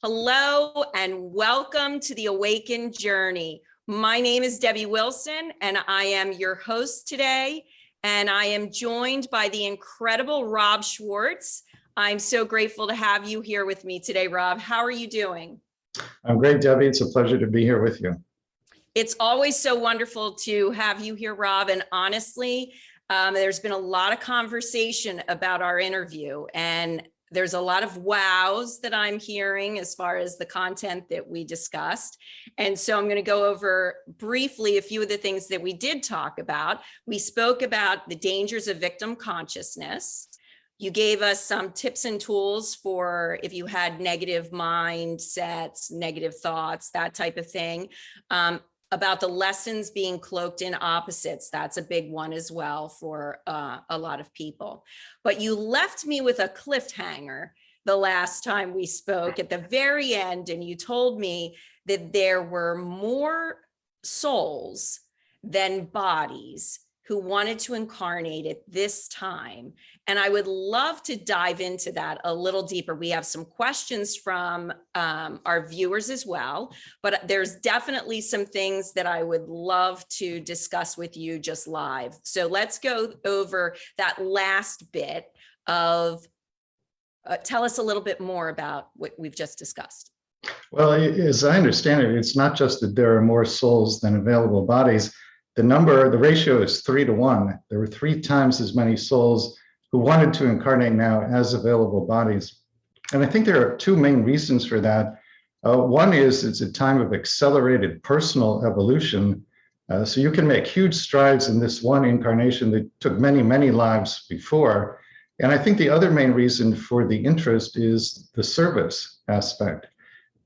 Hello and welcome to the Awaken journey. My name is Debbie Wilson and I am your host today. And I am joined by the incredible Rob Schwartz. I'm so grateful to have you here with me today, Rob. How are you doing? I'm great, Debbie. It's a pleasure to be here with you. It's always so wonderful to have you here, Rob. And honestly, there's been a lot of conversation about our interview, and there's a lot of wows that I'm hearing as far as the content that we discussed. And so I'm going to go over briefly a few of the things that we did talk about. We spoke about the dangers of victim consciousness. You gave us some tips and tools for if you had negative mindsets, negative thoughts, that type of thing. About the lessons being cloaked in opposites. That's a big one as well for a lot of people. But you left me with a cliffhanger the last time we spoke at the very end, and you told me that there were more souls than bodies who wanted to incarnate at this time. And I would love to dive into that a little deeper. We have some questions from our viewers as well, but there's definitely some things that I would love to discuss with you just live. So let's go over that last bit of, tell us a little bit more about what we've just discussed. Well, as I understand it, it's not just that there are more souls than available bodies. The ratio is 3 to 1. There were 3 times as many souls who wanted to incarnate now as available bodies. And I think there are 2 main reasons for that. One is it's a time of accelerated personal evolution. So you can make huge strides in this one incarnation that took many, many lives before. And I think the other main reason for the interest is the service aspect.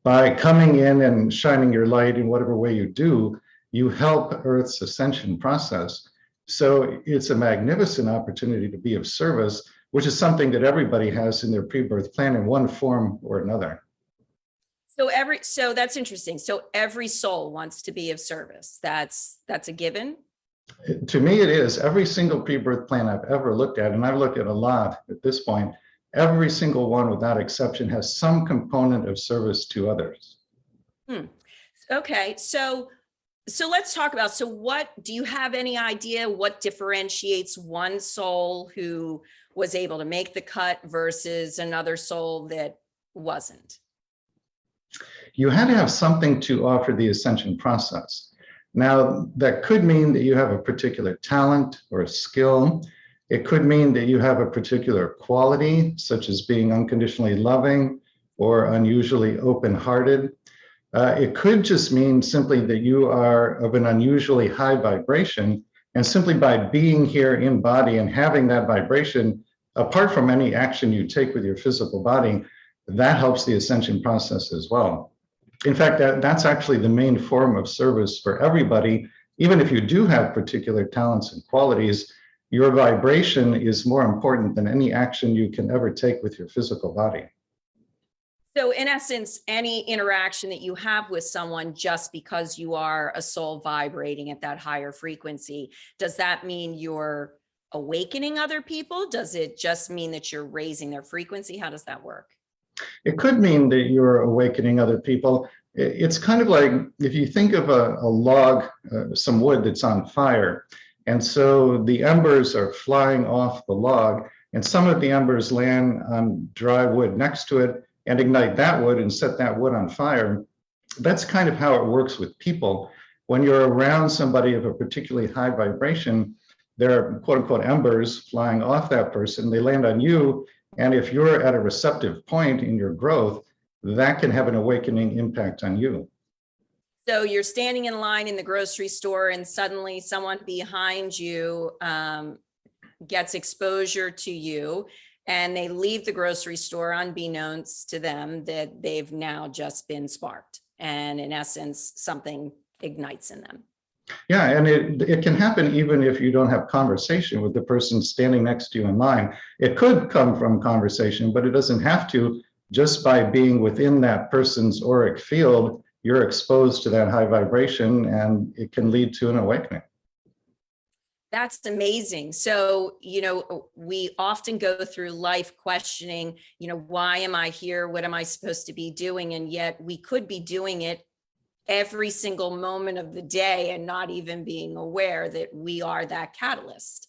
By coming in and shining your light in whatever way you do, you help Earth's ascension process. So it's a magnificent opportunity to be of service, which is something that everybody has in their pre-birth plan in one form or another. So that's interesting. So every soul wants to be of service. That's a given. To me, it is. Every single pre-birth plan I've ever looked at, and I've looked at a lot at this point, every single one without exception has some component of service to others. Okay, so let's talk about, so what, do you have any idea what differentiates one soul who was able to make the cut versus another soul that wasn't? You had to have something to offer the ascension process. Now, that could mean that you have a particular talent or a skill. It could mean that you have a particular quality, such as being unconditionally loving or unusually open-hearted. It could just mean simply that you are of an unusually high vibration, and simply by being here in body and having that vibration, apart from any action you take with your physical body, that helps the ascension process as well. In fact, that's actually the main form of service for everybody. Even if you do have particular talents and qualities, your vibration is more important than any action you can ever take with your physical body. So in essence, any interaction that you have with someone, just because you are a soul vibrating at that higher frequency, does that mean you're awakening other people? Does it just mean that you're raising their frequency? How does that work? It could mean that you're awakening other people. It's kind of like if you think of a log, some wood that's on fire, and so the embers are flying off the log, and some of the embers land on dry wood next to it and ignite that wood and set that wood on fire. That's kind of how it works with people. When you're around somebody of a particularly high vibration, there are quote unquote embers flying off that person, they land on you, and if you're at a receptive point in your growth, that can have an awakening impact on you. So you're standing in line in the grocery store and suddenly someone behind you gets exposure to you, and they leave the grocery store unbeknownst to them that they've now just been sparked. And in essence, something ignites in them. Yeah, and it can happen even if you don't have conversation with the person standing next to you in line. It could come from conversation, but it doesn't have to. Just by being within that person's auric field, you're exposed to that high vibration, and it can lead to an awakening. That's amazing. So, we often go through life questioning, why am I here? What am I supposed to be doing? And yet we could be doing it every single moment of the day and not even being aware that we are that catalyst.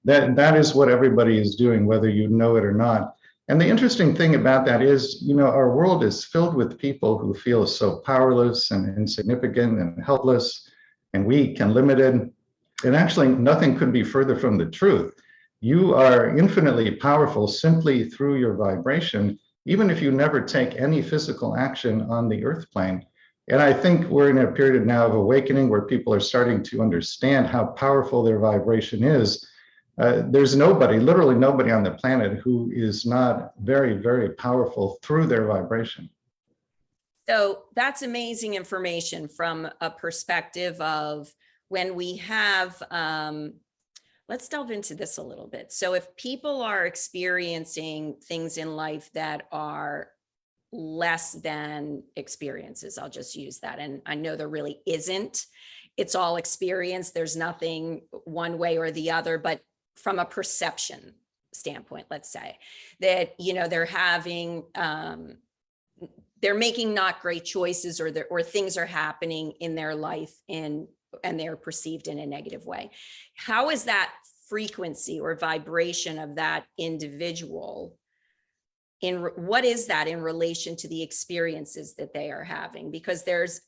That is what everybody is doing, whether you know it or not. And the interesting thing about that is, our world is filled with people who feel so powerless and insignificant and helpless and weak and limited. And actually, nothing could be further from the truth. You are infinitely powerful simply through your vibration, even if you never take any physical action on the earth plane. And I think we're in a period now of awakening where people are starting to understand how powerful their vibration is. There's nobody, literally nobody on the planet who is not very, very powerful through their vibration. So that's amazing information from a perspective of when we have, let's delve into this a little bit. So if people are experiencing things in life that are less than experiences, I'll just use that. And I know there really isn't. It's all experience. There's nothing one way or the other, but from a perception standpoint, let's say that, they're having, they're making not great choices, or things are happening in their life and they're perceived in a negative way. How is that frequency or vibration of that individual what is that in relation to the experiences that they are having? Because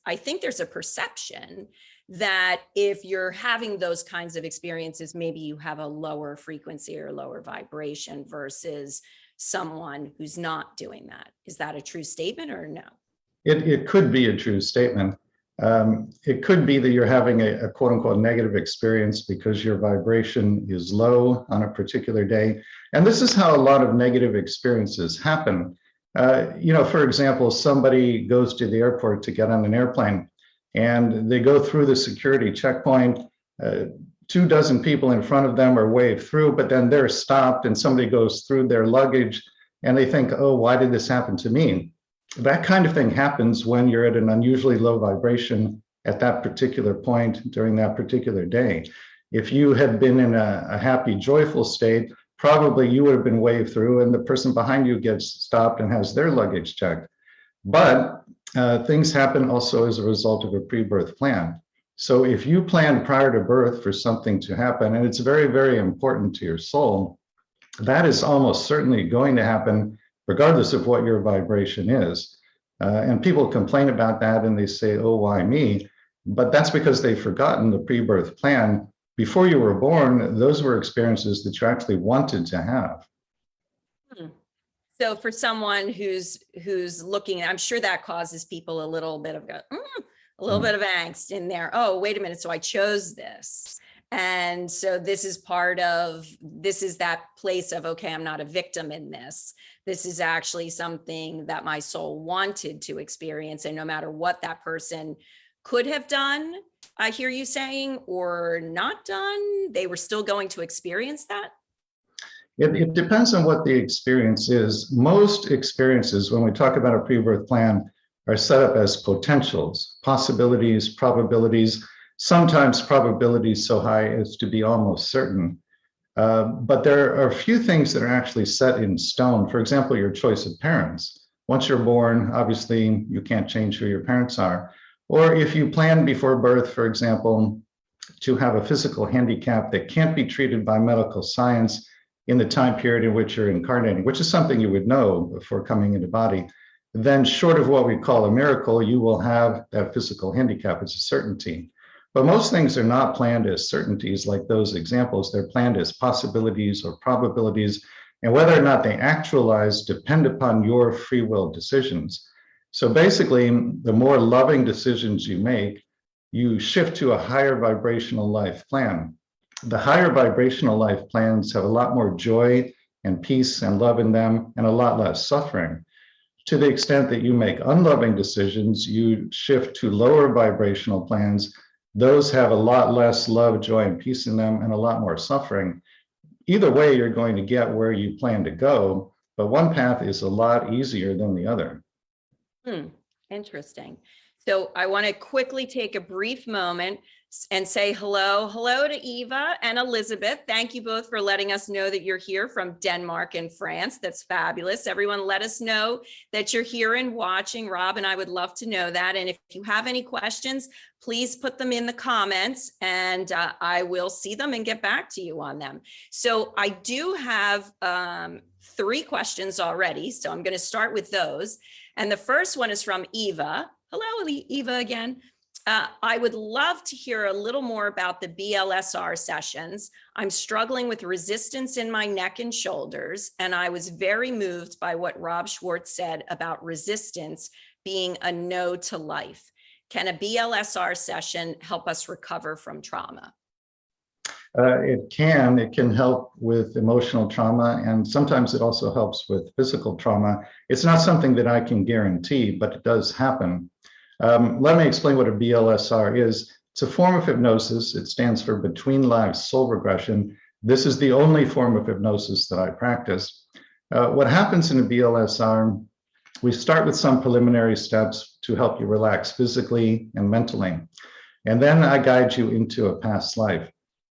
I think there's a perception that if you're having those kinds of experiences, maybe you have a lower frequency or lower vibration versus someone who's not doing that. Is that a true statement or no? It could be a true statement. It could be that you're having a quote unquote negative experience because your vibration is low on a particular day. And this is how a lot of negative experiences happen. For example, somebody goes to the airport to get on an airplane and they go through the security checkpoint. 24 people in front of them are waved through, but then they're stopped and somebody goes through their luggage and they think, oh, why did this happen to me? That kind of thing happens when you're at an unusually low vibration at that particular point during that particular day. If you had been in a happy, joyful state, probably you would have been waved through and the person behind you gets stopped and has their luggage checked. But things happen also as a result of a pre-birth plan. So if you planned prior to birth for something to happen, and it's very, very important to your soul, that is almost certainly going to happen regardless of what your vibration is. And people complain about that and they say, oh, why me? But that's because they've forgotten the pre-birth plan. Before you were born, those were experiences that you actually wanted to have. So for someone who's looking, I'm sure that causes people a little bit of angst in there. Oh, wait a minute. So I chose this. And so this is that place of, okay, I'm not a victim in this. This is actually something that my soul wanted to experience. And no matter what that person could have done, I hear you saying, or not done, they were still going to experience that. It depends on what the experience is. Most experiences, when we talk about a pre-birth plan, are set up as potentials, possibilities, probabilities, sometimes probabilities so high as to be almost certain. But there are a few things that are actually set in stone. For example, your choice of parents. Once you're born, obviously, you can't change who your parents are. Or if you plan before birth, for example, to have a physical handicap that can't be treated by medical science in the time period in which you're incarnating, which is something you would know before coming into body, then short of what we call a miracle, you will have that physical handicap. It's a certainty. But most things are not planned as certainties like those examples. They're planned as possibilities or probabilities, and whether or not they actualize depend upon your free will decisions. So basically, the more loving decisions you make, you shift to a higher vibrational life plan. The higher vibrational life plans have a lot more joy and peace and love in them and a lot less suffering. To the extent that you make unloving decisions, you shift to lower vibrational plans. Those have a lot less love, joy, and peace in them and a lot more suffering. Either way, you're going to get where you plan to go, but one path is a lot easier than the other. Interesting. So I want to quickly take a brief moment and say hello. Hello to Eva and Elizabeth. Thank you both for letting us know that you're here from Denmark and France. That's fabulous. Everyone, let us know that you're here and watching. Rob and I would love to know that. And if you have any questions, please put them in the comments and I will see them and get back to you on them. So I do have 3 questions already. So I'm going to start with those. And the first one is from Eva. Hello, Eva again. I would love to hear a little more about the BLSR sessions. I'm struggling with resistance in my neck and shoulders, and I was very moved by what Rob Schwartz said about resistance being a no to life. Can a BLSR session help us recover from trauma? It can help with emotional trauma, and sometimes it also helps with physical trauma. It's not something that I can guarantee, but it does happen. Let me explain what a BLSR is. It's a form of hypnosis. It stands for Between Lives Soul Regression. This is the only form of hypnosis that I practice. What happens in a BLSR, we start with some preliminary steps to help you relax physically and mentally. And then I guide you into a past life.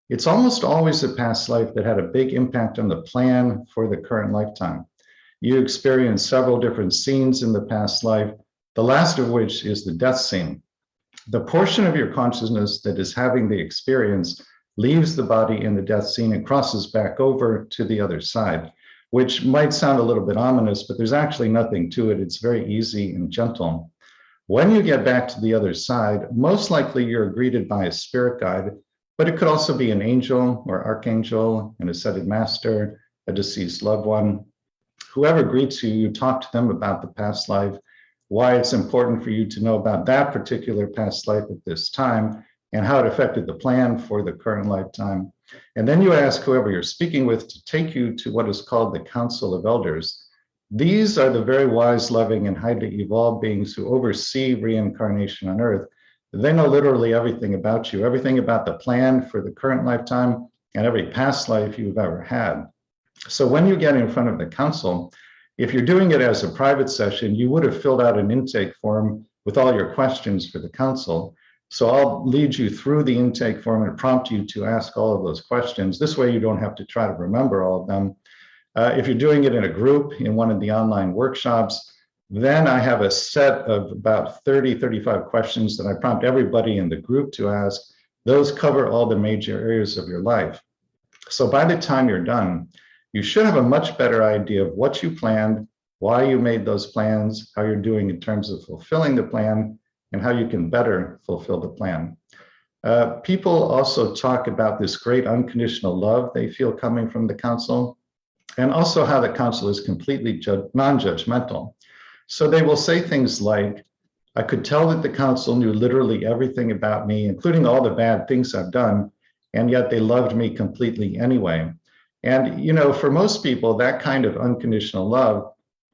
It's almost always a past life that had a big impact on the plan for the current lifetime. You experience several different scenes in the past life, the last of which is the death scene. The portion of your consciousness that is having the experience leaves the body in the death scene and crosses back over to the other side, which might sound a little bit ominous, but there's actually nothing to it. It's very easy and gentle. When you get back to the other side, most likely you're greeted by a spirit guide, but it could also be an angel or archangel, an ascended master, a deceased loved one. Whoever greets you, you talk to them about the past life, why it's important for you to know about that particular past life at this time, and how it affected the plan for the current lifetime. And then you ask whoever you're speaking with to take you to what is called the Council of Elders. These are the very wise, loving, and highly evolved beings who oversee reincarnation on Earth. They know literally everything about you, everything about the plan for the current lifetime and every past life you've ever had. So when you get in front of the council, if you're doing it as a private session, you would have filled out an intake form with all your questions for the council. So I'll lead you through the intake form and prompt you to ask all of those questions. This way you don't have to try to remember all of them. If you're doing it in a group in one of the online workshops, then I have a set of about 35 questions that I prompt everybody in the group to ask. Those cover all the major areas of your life. So by the time you're done, you should have a much better idea of what you planned, why you made those plans, how you're doing in terms of fulfilling the plan, and how you can better fulfill the plan. People also talk about this great unconditional love they feel coming from the council, and also how the council is completely non-judgmental. So they will say things like, I could tell that the council knew literally everything about me, including all the bad things I've done, and yet they loved me completely anyway. And, you know, for most people, that kind of unconditional love,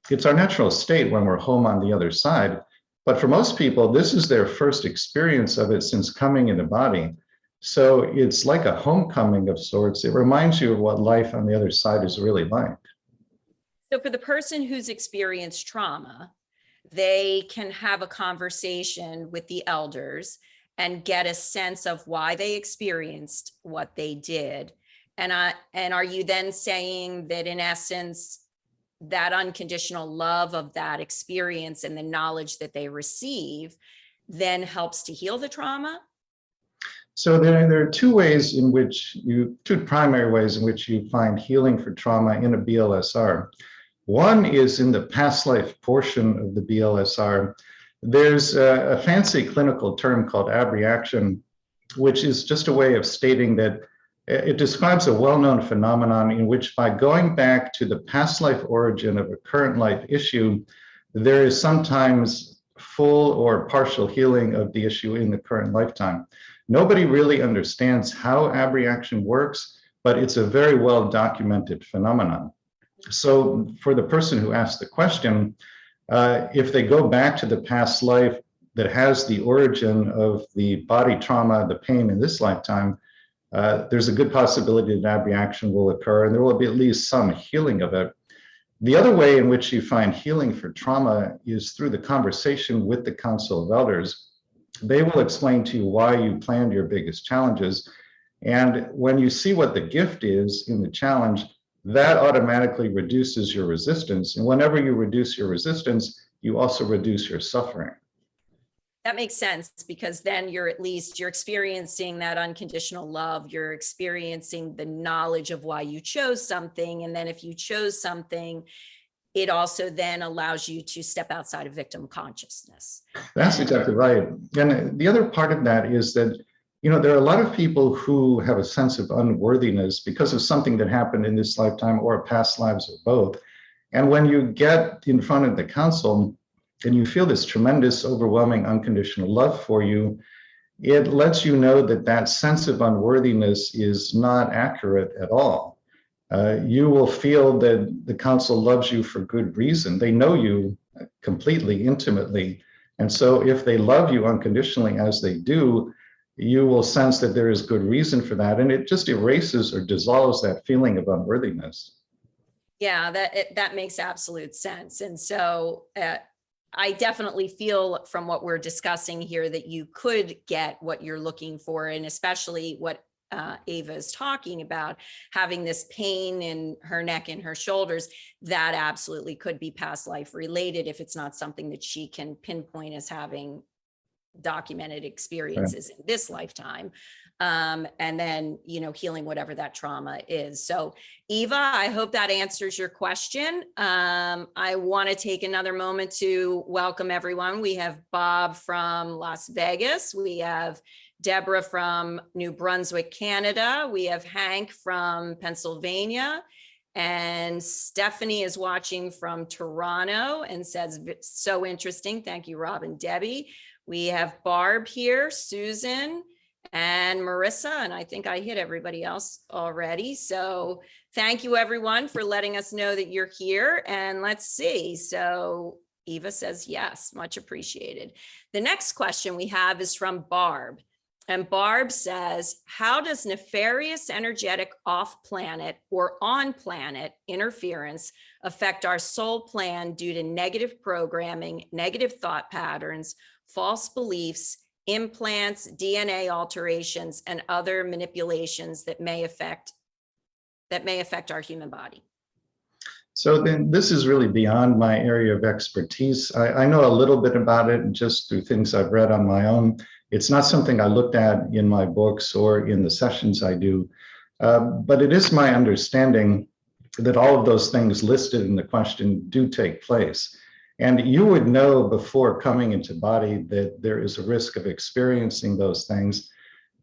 it's our natural state when we're home on the other side. But for most people, this is their first experience of it since coming in the body. So it's like a homecoming of sorts. It reminds you of what life on the other side is really like. So for the person who's experienced trauma, they can have a conversation with the elders and get a sense of why they experienced what they did. And are you then saying that in essence, that unconditional love of that experience and the knowledge that they receive then helps to heal the trauma? So there are two primary ways in which you find healing for trauma in a BLSR. One is in the past life portion of the BLSR. There's a fancy clinical term called abreaction, which is just a way of stating that it describes a well-known phenomenon in which by going back to the past life origin of a current life issue, there is sometimes full or partial healing of the issue in the current lifetime. Nobody really understands how abreaction works, but it's a very well-documented phenomenon. So for the person who asked the question, if they go back to the past life that has the origin of the body trauma, the pain in this lifetime, there's a good possibility that abreaction will occur and there will be at least some healing of it. The other way in which you find healing for trauma is through the conversation with the Council of Elders. They will explain to you why you planned your biggest challenges. And when you see what the gift is in the challenge, that automatically reduces your resistance. And whenever you reduce your resistance, you also reduce your suffering. That makes sense, because then you're experiencing that unconditional love. You're experiencing the knowledge of why you chose something. And then if you chose something, it also then allows you to step outside of victim consciousness. That's exactly right. And the other part of that is that, there are a lot of people who have a sense of unworthiness because of something that happened in this lifetime or past lives or both. And when you get in front of the council and you feel this tremendous, overwhelming, unconditional love for you, it lets you know that that sense of unworthiness is not accurate at all. You will feel that the council loves you for good reason. They know you completely, intimately. And so if they love you unconditionally as they do, you will sense that there is good reason for that. And it just erases or dissolves that feeling of unworthiness. Yeah, that makes absolute sense. And so I definitely feel from what we're discussing here that you could get what you're looking for, and especially what Ava is talking about, having this pain in her neck and her shoulders, that absolutely could be past life related if it's not something that she can pinpoint as having documented experiences in this lifetime. And then, healing whatever that trauma is. So Eva, I hope that answers your question. I want to take another moment to welcome everyone. We have Bob from Las Vegas. We have Deborah from New Brunswick, Canada. We have Hank from Pennsylvania. And Stephanie is watching from Toronto and says, so interesting. Thank you, Rob and Debbie. We have Barb here, Susan, and Marissa, and I think I hit everybody else already. So thank you, everyone, for letting us know that you're here. And let's see. So Eva says yes, much appreciated. The next question we have is from Barb. And Barb says, how does nefarious energetic off-planet or on-planet interference affect our soul plan due to negative programming, negative thought patterns, false beliefs, implants, DNA alterations, and other manipulations that may affect our human body? So then this is really beyond my area of expertise. I know a little bit about it just through things I've read on my own. It's not something I looked at in my books or in the sessions I do, but it is my understanding that all of those things listed in the question do take place. And you would know before coming into body that there is a risk of experiencing those things.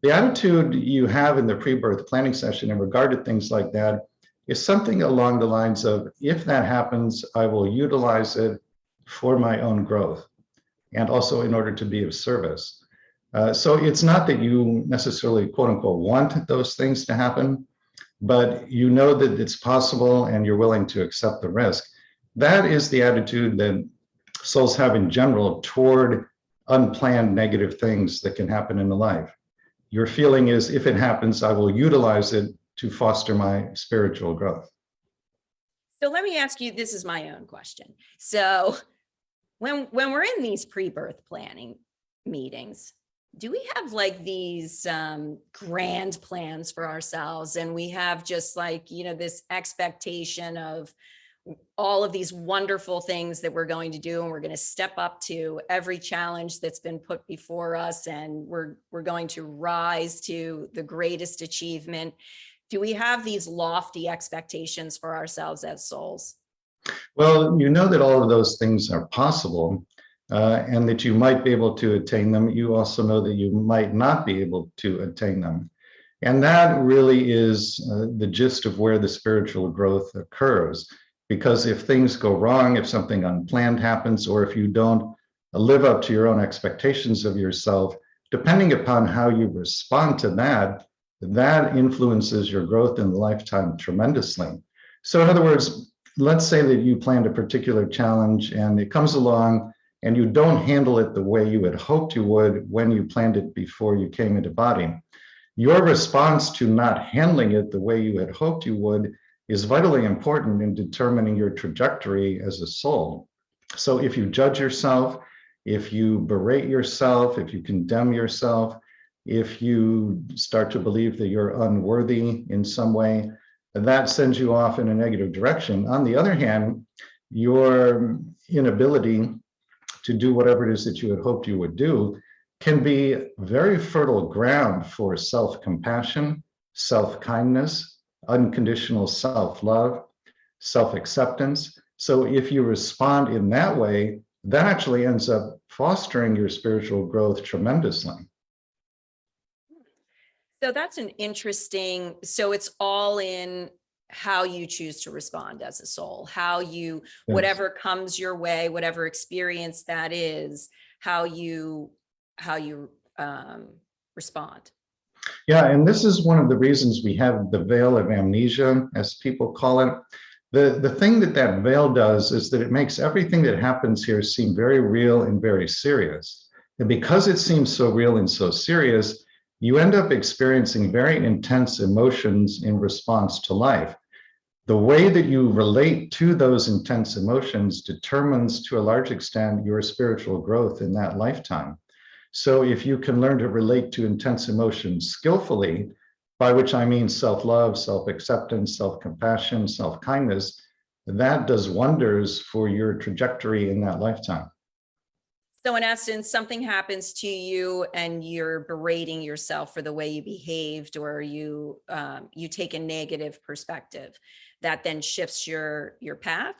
The attitude you have in the pre-birth planning session in regard to things like that is something along the lines of, if that happens, I will utilize it for my own growth and also in order to be of service. So it's not that you necessarily, quote unquote, want those things to happen, but you know that it's possible and you're willing to accept the risk. That is the attitude that souls have in general toward unplanned negative things that can happen in the life. Your feeling is, if it happens, I will utilize it to foster my spiritual growth. So let me ask you, this is my own question. So when we're in these pre-birth planning meetings, do we have like these grand plans for ourselves? And we have just like, this expectation of all of these wonderful things that we're going to do, and we're going to step up to every challenge that's been put before us, and we're going to rise to the greatest achievement. Do we have these lofty expectations for ourselves as souls? Well, you know that all of those things are possible, and that you might be able to attain them. You also know that you might not be able to attain them. And that really is the gist of where the spiritual growth occurs. Because if things go wrong, if something unplanned happens, or if you don't live up to your own expectations of yourself, depending upon how you respond to that, that influences your growth in the lifetime tremendously. So in other words, let's say that you planned a particular challenge and it comes along and you don't handle it the way you had hoped you would when you planned it before you came into body. Your response to not handling it the way you had hoped you would is vitally important in determining your trajectory as a soul. So if you judge yourself, if you berate yourself, if you condemn yourself, if you start to believe that you're unworthy in some way, that sends you off in a negative direction. On the other hand, your inability to do whatever it is that you had hoped you would do can be very fertile ground for self-compassion, self-kindness, unconditional self-love, self-acceptance. So if you respond in that way, that actually ends up fostering your spiritual growth tremendously. So that's an interesting, so it's all in how you choose to respond as a soul, how you, Yes. whatever comes your way, whatever experience that is, how you respond. Yeah, and this is one of the reasons we have the veil of amnesia, as people call it. The thing that that veil does is that it makes everything that happens here seem very real and very serious. And because it seems so real and so serious, you end up experiencing very intense emotions in response to life. The way that you relate to those intense emotions determines to a large extent your spiritual growth in that lifetime. So if you can learn to relate to intense emotions skillfully, by which I mean self-love, self-acceptance, self-compassion, self-kindness, that does wonders for your trajectory in that lifetime. So in essence, something happens to you and you're berating yourself for the way you behaved, or you take a negative perspective that then shifts your path.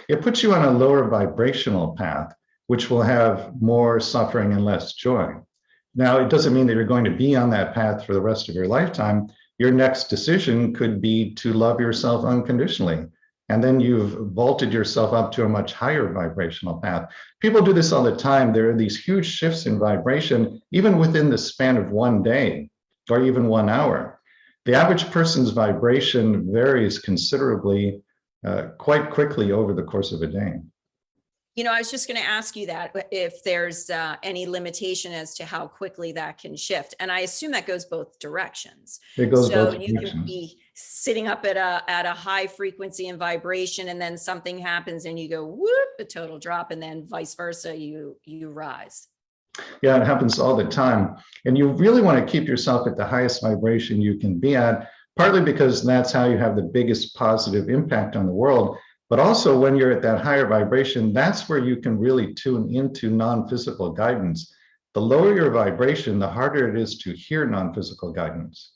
It puts you on a lower vibrational path, which will have more suffering and less joy. Now, it doesn't mean that you're going to be on that path for the rest of your lifetime. Your next decision could be to love yourself unconditionally. And then you've vaulted yourself up to a much higher vibrational path. People do this all the time. There are these huge shifts in vibration, even within the span of one day or even 1 hour. The average person's vibration varies considerably, quite quickly over the course of a day. You know, I was just going to ask you that if there's any limitation as to how quickly that can shift. And I assume that goes both directions. It goes So both you can directions. be sitting up at a high frequency and vibration, and then something happens and you go, whoop, a total drop, and then vice versa, you rise. Yeah, it happens all the time. And you really want to keep yourself at the highest vibration you can be at, partly because that's how you have the biggest positive impact on the world. But also when you're at that higher vibration, that's where you can really tune into non-physical guidance. The lower your vibration, the harder it is to hear non-physical guidance.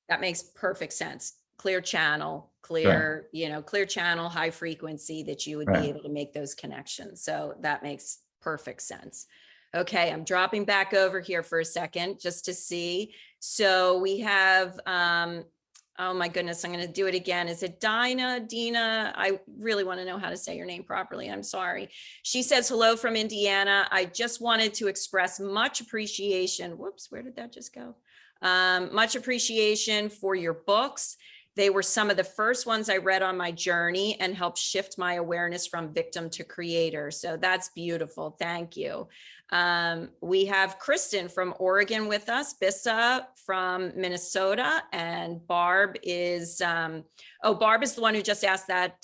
That makes perfect sense. Clear channel, clear, right. Clear channel, high frequency, that you would be able to make those connections. So that makes perfect sense. Okay, I'm dropping back over here for a second just to see. So we have, oh my goodness, I'm going to do it again. Is it Dina? I really want to know how to say your name properly. I'm sorry. She says, hello from Indiana. I just wanted to express much appreciation. Whoops, where did that just go? Much appreciation for your books. They were some of the first ones I read on my journey and helped shift my awareness from victim to creator. So that's beautiful. Thank you. We have Kristen from Oregon with us, Bissa from Minnesota, and Barb is, Barb is the one who just asked that,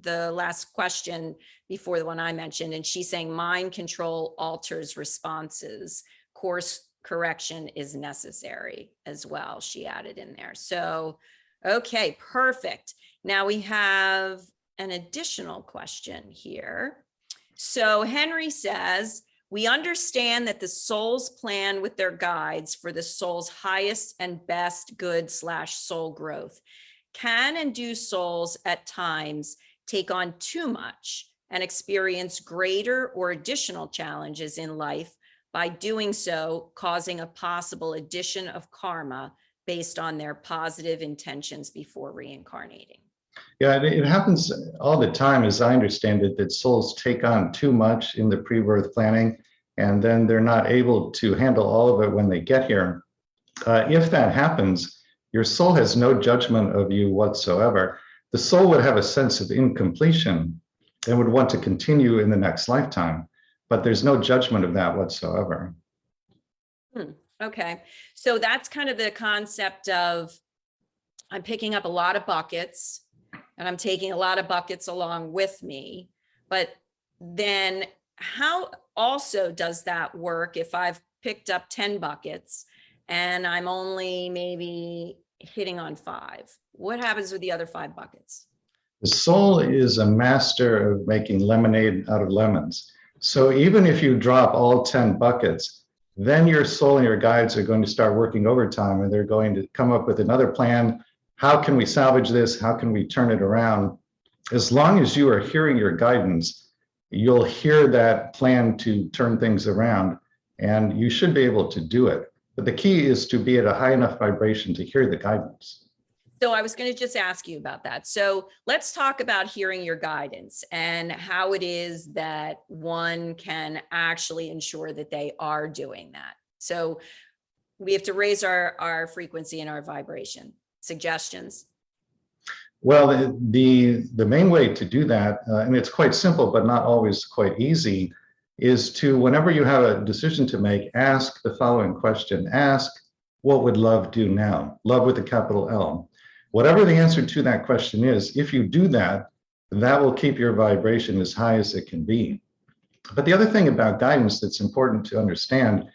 the last question before the one I mentioned, and she's saying mind control alters responses. Course correction is necessary as well. She added in there. So, okay, perfect. Now we have an additional question here. So Henry says, we understand that the soul's plan with their guides for the soul's highest and best good / soul growth. Can and do souls at times take on too much and experience greater or additional challenges in life, by doing so, causing a possible addition of karma based on their positive intentions before reincarnating? Yeah, it happens all the time, as I understand it, that souls take on too much in the pre-birth planning, and then they're not able to handle all of it when they get here. If that happens, your soul has no judgment of you whatsoever. The soul would have a sense of incompletion and would want to continue in the next lifetime, but there's no judgment of that whatsoever. Okay, so that's kind of the concept of, I'm picking up a lot of buckets and I'm taking a lot of buckets along with me, but then how also does that work if I've picked up 10 buckets and I'm only maybe hitting on 5? What happens with the other 5 buckets? The soul is a master of making lemonade out of lemons. So even if you drop all 10 buckets, then your soul and your guides are going to start working overtime, and they're going to come up with another plan. How can we salvage this? How can we turn it around? As long as you are hearing your guidance, you'll hear that plan to turn things around, and you should be able to do it. But the key is to be at a high enough vibration to hear the guidance. So I was going to just ask you about that. So let's talk about hearing your guidance and how it is that one can actually ensure that they are doing that. So we have to raise our frequency and our vibration. Suggestions? Well, the main way to do that, and it's quite simple, but not always quite easy, is to, whenever you have a decision to make, ask the following question. Ask, what would love do now? Love with a capital L. Whatever the answer to that question is, if you do that, that will keep your vibration as high as it can be. But the other thing about guidance that's important to understand,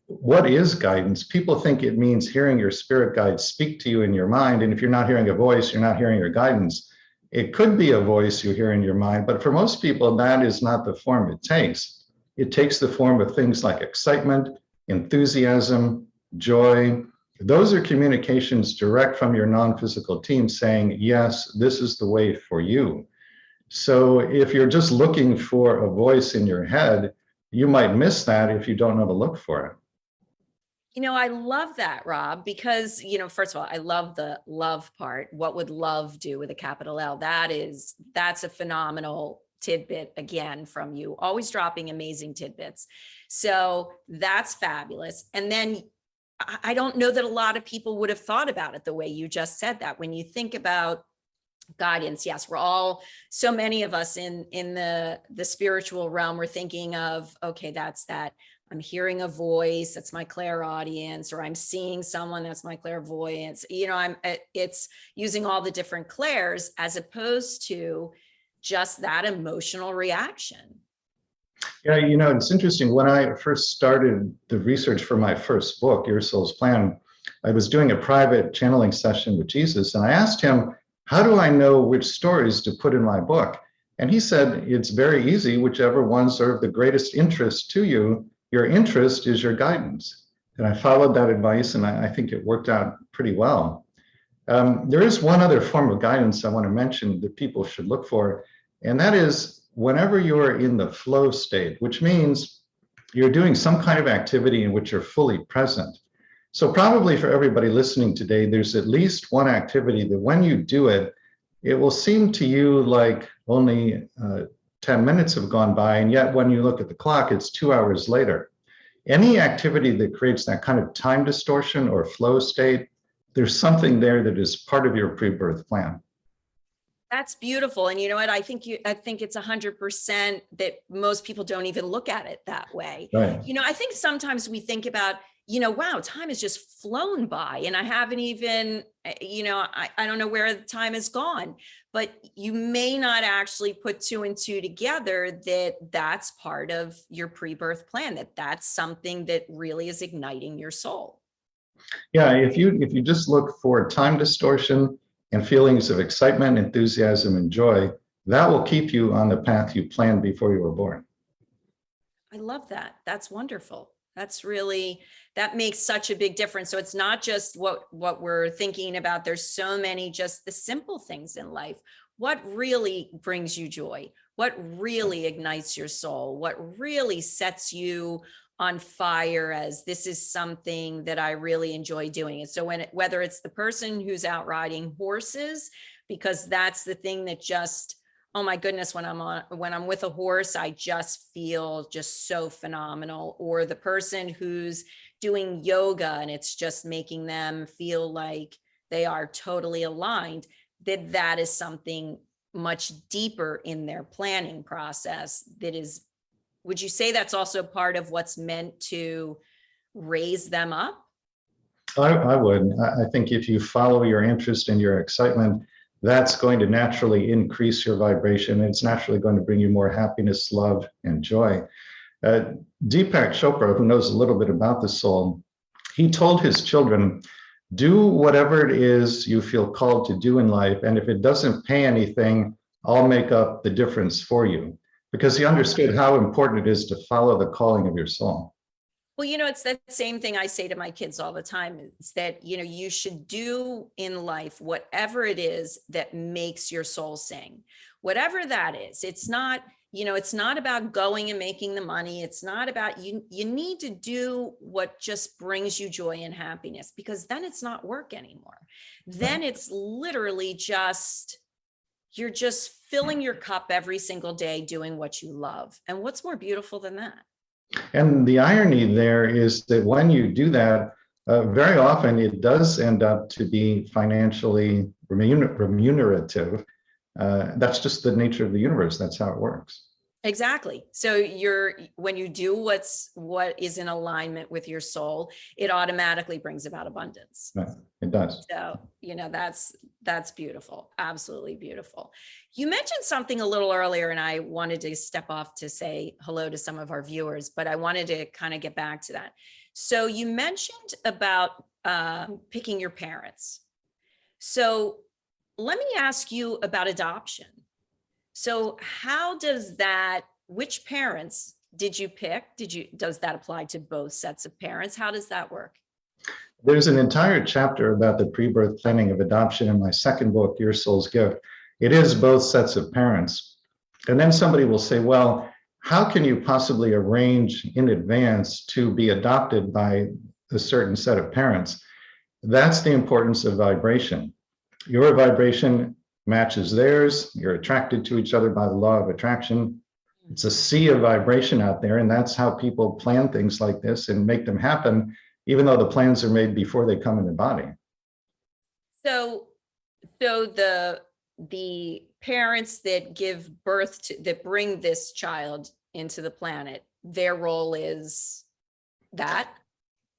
what is guidance? People think it means hearing your spirit guides speak to you in your mind. And if you're not hearing a voice, you're not hearing your guidance. It could be a voice you hear in your mind, but for most people, that is not the form it takes. It takes the form of things like excitement, enthusiasm, joy. Those are communications direct from your non-physical team saying, yes, this is the way for you. So if you're just looking for a voice in your head, you might miss that if you don't know to look for it. You know, I love that, Rob, because, you know, first of all, I love the love part. What would love do with a capital L? That's a phenomenal tidbit again from you, always dropping amazing tidbits. So that's fabulous. And then I don't know that a lot of people would have thought about it the way you just said that. When you think about guidance, yes, we're all, so many of us in the spiritual realm, we're thinking of, okay, that's that. I'm hearing a voice, that's my clairaudience, or I'm seeing someone, that's my clairvoyance. You know, it's using all the different clairs as opposed to just that emotional reaction. Yeah, you know, it's interesting. When I first started the research for my first book, Your Soul's Plan, I was doing a private channeling session with Jesus, and I asked him, how do I know which stories to put in my book? And he said, it's very easy, whichever ones are of the greatest interest to you. Your interest is your guidance. And I followed that advice, and I think it worked out pretty well. There is one other form of guidance I want to mention that people should look for, and that is whenever you're in the flow state, which means you're doing some kind of activity in which you're fully present. So probably for everybody listening today, there's at least one activity that when you do it, it will seem to you like only 10 minutes have gone by, and yet when you look at the clock, it's 2 hours later. Any activity that creates that kind of time distortion or flow state, there's something there that is part of your pre-birth plan. That's beautiful. And you know what? I think it's 100% that most people don't even look at it that way. Right. You know, I think sometimes we think about, you know, wow, time has just flown by and I haven't even, you know, I don't know where the time has gone, but you may not actually put 2 and 2 together that that's part of your pre-birth plan, that that's something that really is igniting your soul. Yeah, if you just look for time distortion and feelings of excitement, enthusiasm, and joy, that will keep you on the path you planned before you were born. I love that. That's wonderful. That makes such a big difference. So it's not just what we're thinking about. There's so many, just the simple things in life. What really brings you joy? What really ignites your soul? What really sets you on fire as this is something that I really enjoy doing? And so whether it's the person who's out riding horses, because that's the thing that just, oh my goodness, when I'm with a horse, I just feel just so phenomenal. Or the person who's doing yoga and it's just making them feel like they are totally aligned, that is something much deeper in their planning process. That is, would you say that's also part of what's meant to raise them up? I would. I think if you follow your interest and your excitement, that's going to naturally increase your vibration. And it's naturally going to bring you more happiness, love, and joy. Deepak Chopra, who knows a little bit about the soul, he told his children, do whatever it is you feel called to do in life. And if it doesn't pay anything, I'll make up the difference for you. Because he understood how important it is to follow the calling of your soul. Well, it's that same thing I say to my kids all the time, is that, you should do in life whatever it is that makes your soul sing, whatever that is. It's not, it's not about going and making the money. It's not about you need to do what just brings you joy and happiness, because then it's not work anymore. Then it's literally just, you're just filling your cup every single day, doing what you love. And what's more beautiful than that? And the irony there is that when you do that, very often it does end up to be financially remunerative. That's just the nature of the universe. That's how it works. Exactly. So when you do what is in alignment with your soul, it automatically brings about abundance. Yeah, it does. So, that's beautiful. Absolutely beautiful. You mentioned something a little earlier, and I wanted to step off to say hello to some of our viewers, but I wanted to kind of get back to that. So you mentioned about picking your parents. So let me ask you about adoption. So which parents did you pick? Does that apply to both sets of parents? How does that work? There's an entire chapter about the pre-birth planning of adoption in my second book, Your Soul's Gift. It is both sets of parents. And then somebody will say, well, how can you possibly arrange in advance to be adopted by a certain set of parents? That's the importance of vibration. Your vibration matches theirs. You're attracted to each other by the law of attraction. It's a sea of vibration out there, and that's how people plan things like this and make them happen, even though the plans are made before they come in the body. So the parents that give birth to, that bring this child into the planet, their role is that?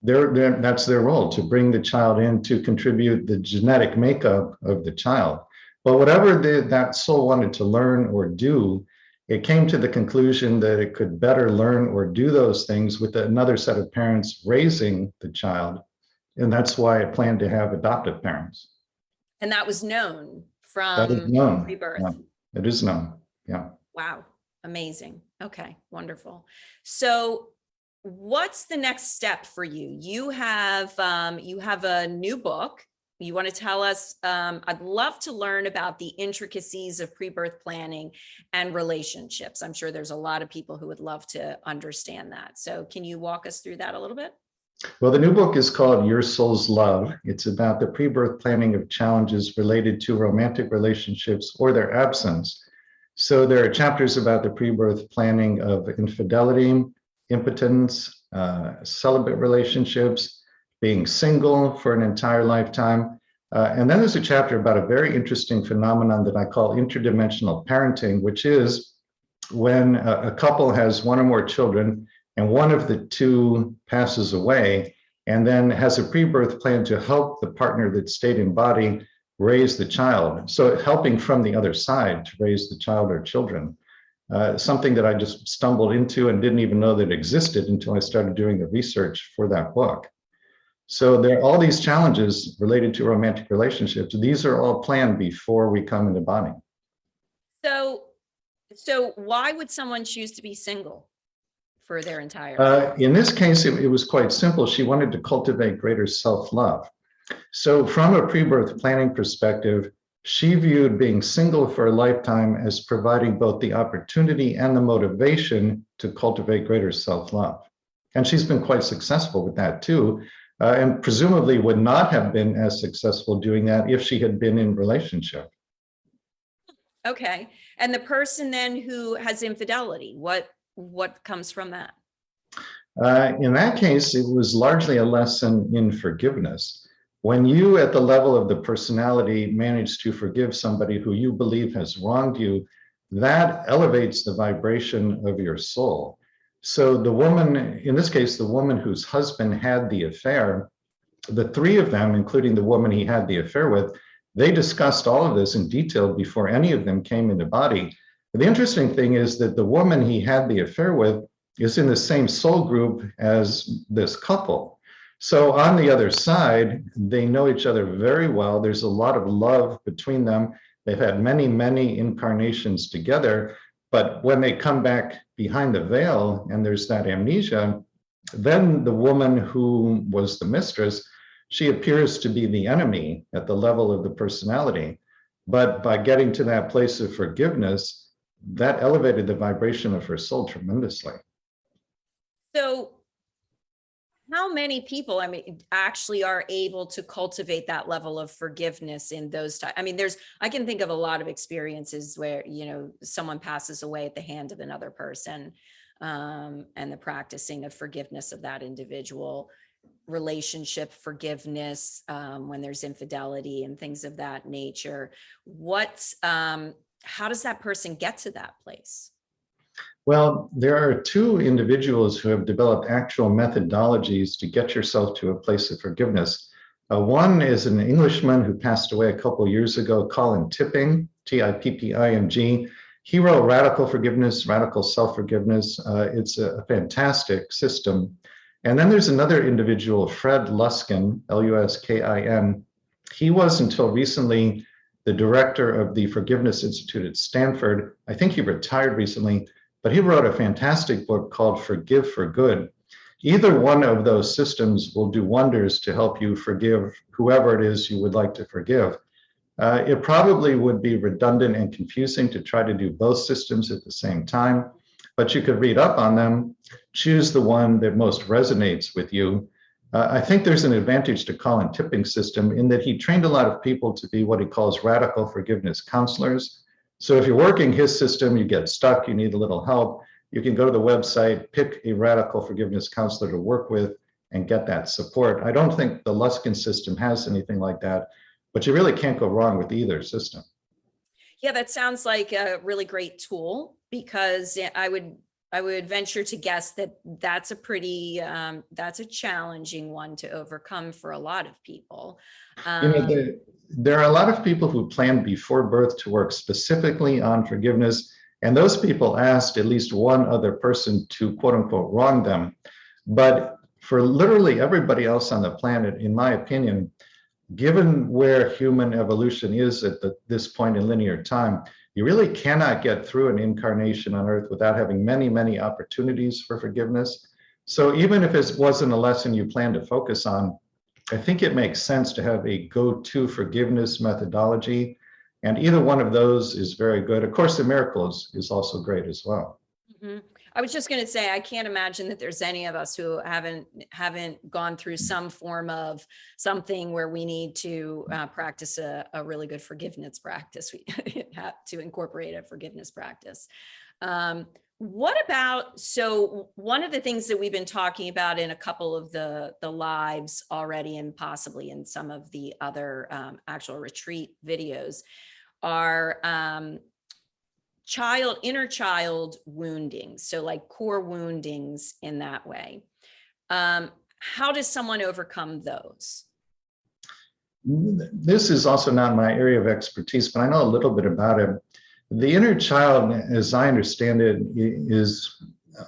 That's their role, to bring the child in, to contribute the genetic makeup of the child. But whatever that soul wanted to learn or do, it came to the conclusion that it could better learn or do those things with another set of parents raising the child. And that's why it planned to have adoptive parents. And that was known from That is known. pre-birth. Yeah, it is known. Yeah. Wow. Amazing. Okay. Wonderful. So what's the next step for you? You have a new book. You want to tell us, I'd love to learn about the intricacies of pre-birth planning and relationships. I'm sure there's a lot of people who would love to understand that. So can you walk us through that a little bit? Well, the new book is called Your Soul's Love. It's about the pre-birth planning of challenges related to romantic relationships or their absence. So there are chapters about the pre-birth planning of infidelity, impotence, celibate relationships, being single for an entire lifetime. And then there's a chapter about a very interesting phenomenon that I call interdimensional parenting, which is when a couple has one or more children and one of the two passes away and then has a pre-birth plan to help the partner that stayed in body raise the child. So helping from the other side to raise the child or children. Something that I just stumbled into and didn't even know that existed until I started doing the research for that book. So there are all these challenges related to romantic relationships. These are all planned before we come into body. So why would someone choose to be single for their entire life? In this case, it was quite simple. She wanted to cultivate greater self-love. So from a pre-birth planning perspective, she viewed being single for a lifetime as providing both the opportunity and the motivation to cultivate greater self-love. And she's been quite successful with that too. And presumably would not have been as successful doing that if she had been in relationship. Okay. And the person then who has infidelity, what comes from that? In that case, it was largely a lesson in forgiveness. When you, at the level of the personality, manage to forgive somebody who you believe has wronged you, that elevates the vibration of your soul. So the woman, in this case, the woman whose husband had the affair, the three of them, including the woman he had the affair with, They discussed all of this in detail before any of them came into body. The interesting thing is that the woman he had the affair with is in the same soul group as this couple. So on the other side, they know each other very well. There's a lot of love between them. They've had many, many incarnations together. But when they come back behind the veil and there's that amnesia, then the woman who was the mistress, she appears to be the enemy at the level of the personality. But by getting to that place of forgiveness, that elevated the vibration of her soul tremendously. So how many people, I mean, actually are able to cultivate that level of forgiveness in those times? I mean, I can think of a lot of experiences where, someone passes away at the hand of another person, and the practicing of forgiveness of that individual, relationship forgiveness, when there's infidelity and things of that nature. How does that person get to that place? Well, there are two individuals who have developed actual methodologies to get yourself to a place of forgiveness. One is an Englishman who passed away a couple of years ago, Colin Tipping, Tipping. He wrote Radical Forgiveness, Radical Self-Forgiveness. It's a fantastic system. And then there's another individual, Fred Luskin, Luskin. He was until recently the director of the Forgiveness Institute at Stanford. I think he retired recently, but he wrote a fantastic book called Forgive for Good. Either one of those systems will do wonders to help you forgive whoever it is you would like to forgive. It probably would be redundant and confusing to try to do both systems at the same time, but you could read up on them, choose the one that most resonates with you. I think there's an advantage to Colin Tipping's system in that he trained a lot of people to be what he calls radical forgiveness counselors. So if you're working his system, you get stuck, you need a little help, you can go to the website, pick a radical forgiveness counselor to work with and get that support. I don't think the Luskin system has anything like that, but you really can't go wrong with either system. Yeah, that sounds like a really great tool, because I would venture to guess that that's a challenging one to overcome for a lot of people. There are a lot of people who planned before birth to work specifically on forgiveness, and those people asked at least one other person to quote unquote wrong them. But for literally everybody else on the planet, in my opinion, given where human evolution is at this point in linear time, you really cannot get through an incarnation on Earth without having many, many opportunities for forgiveness. So even if it wasn't a lesson you plan to focus on, I think it makes sense to have a go-to forgiveness methodology. And either one of those is very good. Of course, the miracles is also great as well. Mm-hmm. I was just going to say, I can't imagine that there's any of us who haven't gone through some form of something where we need to practice a really good forgiveness practice. We have to incorporate a forgiveness practice. What about, so one of the things that we've been talking about in a couple of the lives already, and possibly in some of the other actual retreat videos, are inner child woundings. So like core woundings in that way. How does someone overcome those? This is also not my area of expertise, but I know a little bit about it. The inner child, as I understand it, is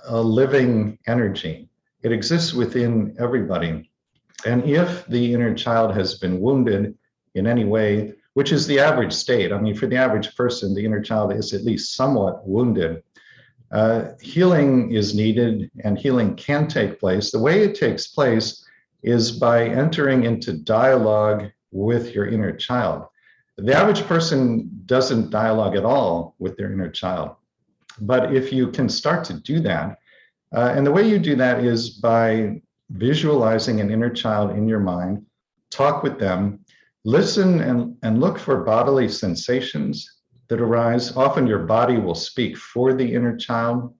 a living energy. It exists within everybody. And if the inner child has been wounded in any way, which is the average state, I mean, for the average person, the inner child is at least somewhat wounded. Healing is needed, and healing can take place. The way it takes place is by entering into dialogue with your inner child. The average person doesn't dialogue at all with their inner child. But if you can start to do that, and the way you do that is by visualizing an inner child in your mind, talk with them, listen and look for bodily sensations that arise. Often your body will speak for the inner child.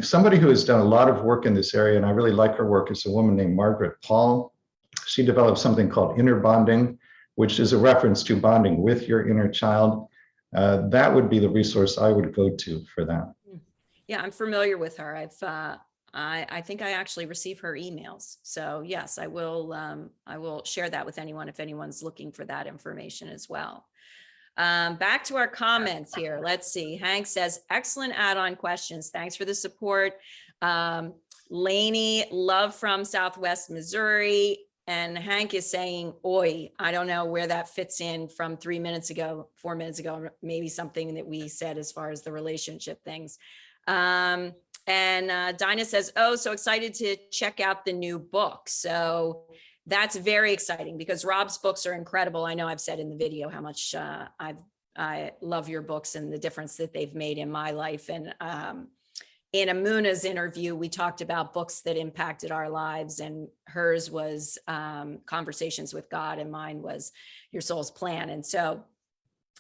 Somebody who has done a lot of work in this area, and I really like her work, is a woman named Margaret Paul. She developed something called inner bonding, which is a reference to bonding with your inner child. That would be the resource I would go to for that. Yeah, I'm familiar with her. I think I actually receive her emails. So yes, I will share that with anyone if anyone's looking for that information as well. Back to our comments here. Let's see. Hank says, excellent add-on questions. Thanks for the support. Lainey, love from Southwest Missouri. And Hank is saying, oi, I don't know where that fits in from 4 minutes ago, maybe something that we said as far as the relationship things. And Dinah says, oh, so excited to check out the new book. So that's very exciting because Rob's books are incredible. I know I've said in the video how much I love your books and the difference that they've made in my life. And in Amuna's interview, we talked about books that impacted our lives, and hers was Conversations with God, and mine was Your Soul's Plan. And so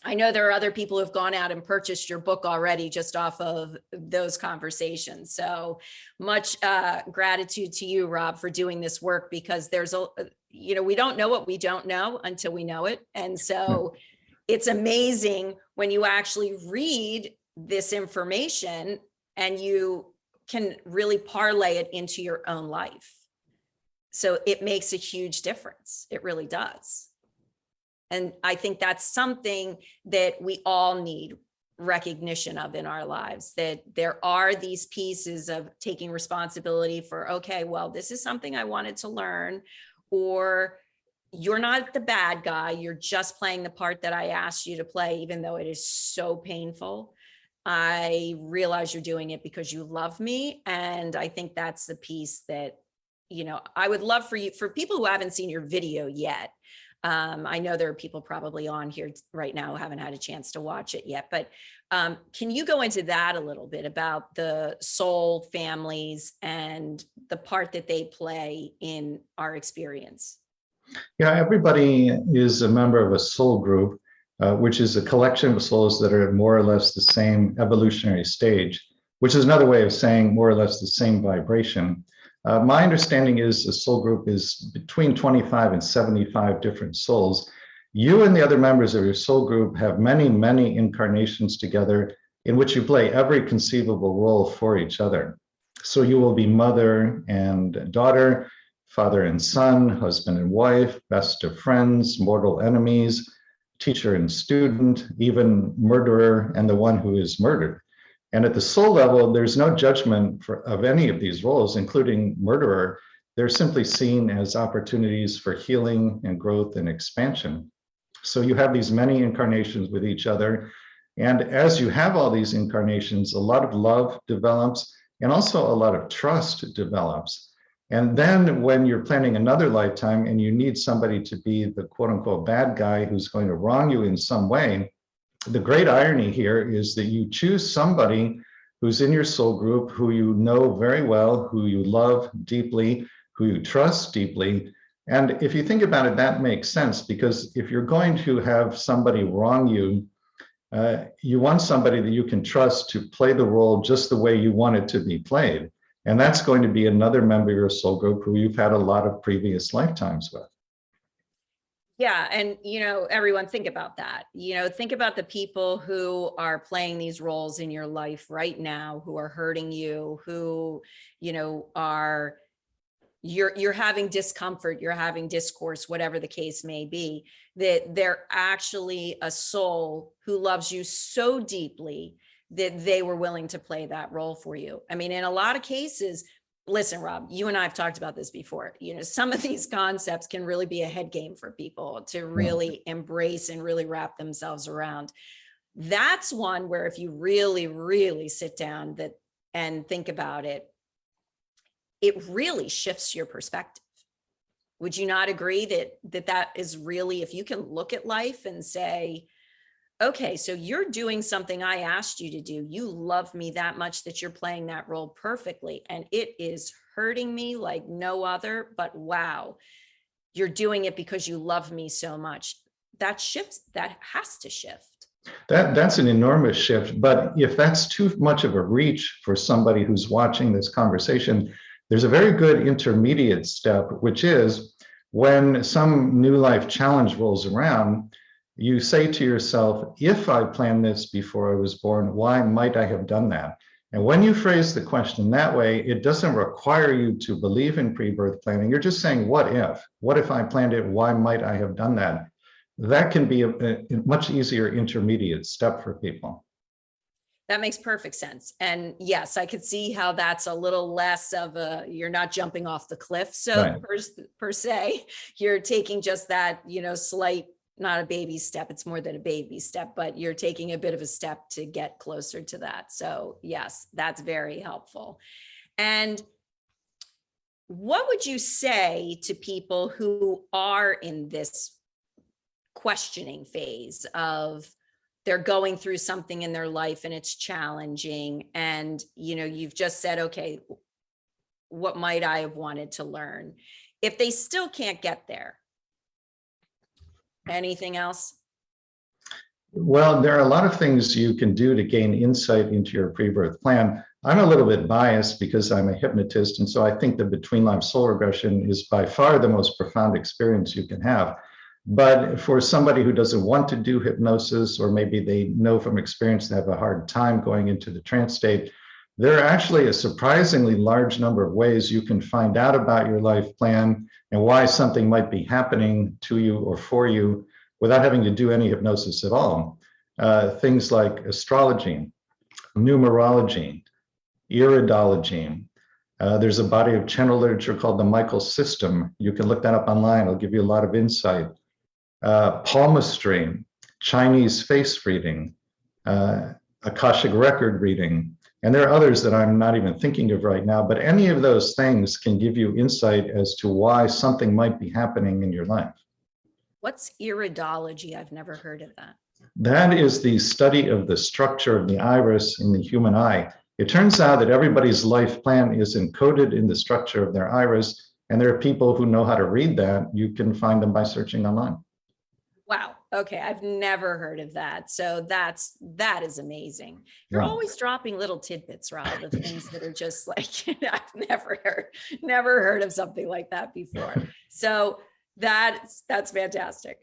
I know there are other people who have gone out and purchased your book already just off of those conversations. So much gratitude to you, Rob, for doing this work, because there's we don't know what we don't know until we know it. And so it's amazing when you actually read this information and you can really parlay it into your own life. So it makes a huge difference. It really does. And I think that's something that we all need recognition of in our lives, that there are these pieces of taking responsibility for, okay, well, this is something I wanted to learn, or you're not the bad guy. You're just playing the part that I asked you to play, even though it is so painful. I realize you're doing it because you love me. And I think that's the piece that, I would love for people who haven't seen your video yet. I know there are people probably on here right now who haven't had a chance to watch it yet, but can you go into that a little bit about the soul families and the part that they play in our experience? Yeah, everybody is a member of a soul group, which is a collection of souls that are more or less the same evolutionary stage, which is another way of saying more or less the same vibration. My understanding is a soul group is between 25 and 75 different souls. You and the other members of your soul group have many, many incarnations together in which you play every conceivable role for each other. So you will be mother and daughter, father and son, husband and wife, best of friends, mortal enemies, teacher and student, even murderer and the one who is murdered. And at the soul level, there's no judgment of any of these roles, including murderer. They're simply seen as opportunities for healing and growth and expansion. So you have these many incarnations with each other. And as you have all these incarnations, a lot of love develops and also a lot of trust develops. And then when you're planning another lifetime and you need somebody to be the quote unquote bad guy who's going to wrong you in some way, the great irony here is that you choose somebody who's in your soul group, who you know very well, who you love deeply, who you trust deeply. And if you think about it, that makes sense, because if you're going to have somebody wrong you, you want somebody that you can trust to play the role just the way you want it to be played. And that's going to be another member of your soul group who you've had a lot of previous lifetimes with. Yeah. And, everyone think about that, think about the people who are playing these roles in your life right now, who are hurting you, who, are, you're having discomfort, you're having discourse, whatever the case may be, that they're actually a soul who loves you so deeply that they were willing to play that role for you. I mean, in a lot of cases, listen, Rob, you and I have talked about this before. Some of these concepts can really be a head game for people to really embrace and really wrap themselves around. That's one where if you really, really sit down and think about it, it really shifts your perspective. Would you not agree that is really, if you can look at life and say, okay, so you're doing something I asked you to do. You love me that much that you're playing that role perfectly. And it is hurting me like no other, but wow, you're doing it because you love me so much. That shifts, that has to shift. That's an enormous shift. But if that's too much of a reach for somebody who's watching this conversation, there's a very good intermediate step, which is when some new life challenge rolls around, you say to yourself, if I planned this before I was born, why might I have done that? And when you phrase the question that way, it doesn't require you to believe in pre-birth planning. You're just saying, what if? What if I planned it? Why might I have done that? That can be a much easier intermediate step for people. That makes perfect sense. And yes, I could see how that's a little less of a, you're not jumping off the cliff. So Right. per se, you're taking just that, slight, not a baby step. It's more than a baby step, but you're taking a bit of a step to get closer to that. So yes, that's very helpful. And what would you say to people who are in this questioning phase of, they're going through something in their life and it's challenging, and you've just said, okay, what might I have wanted to learn? If they still can't get there, anything else? Well, there are a lot of things you can do to gain insight into your pre-birth plan. I'm a little bit biased because I'm a hypnotist, and so I think the between life soul regression is by far the most profound experience you can have. But for somebody who doesn't want to do hypnosis, or maybe they know from experience they have a hard time going into the trance state, there are actually a surprisingly large number of ways you can find out about your life plan and why something might be happening to you or for you without having to do any hypnosis at all. Things like astrology, numerology, iridology. There's a body of channel literature called the Michael System. You can look that up online. It'll give you a lot of insight. Palmistry, Chinese face reading, Akashic record reading, and there are others that I'm not even thinking of right now, but any of those things can give you insight as to why something might be happening in your life. What's iridology? I've never heard of that. That is the study of the structure of the iris in the human eye. It turns out that everybody's life plan is encoded in the structure of their iris, and there are people who know how to read that. You can find them by searching online. Wow. Okay. I've never heard of that. So that is amazing. You're Yeah. always dropping little tidbits, Rob, of things that are just like, I've never heard of something like that before. So that's fantastic.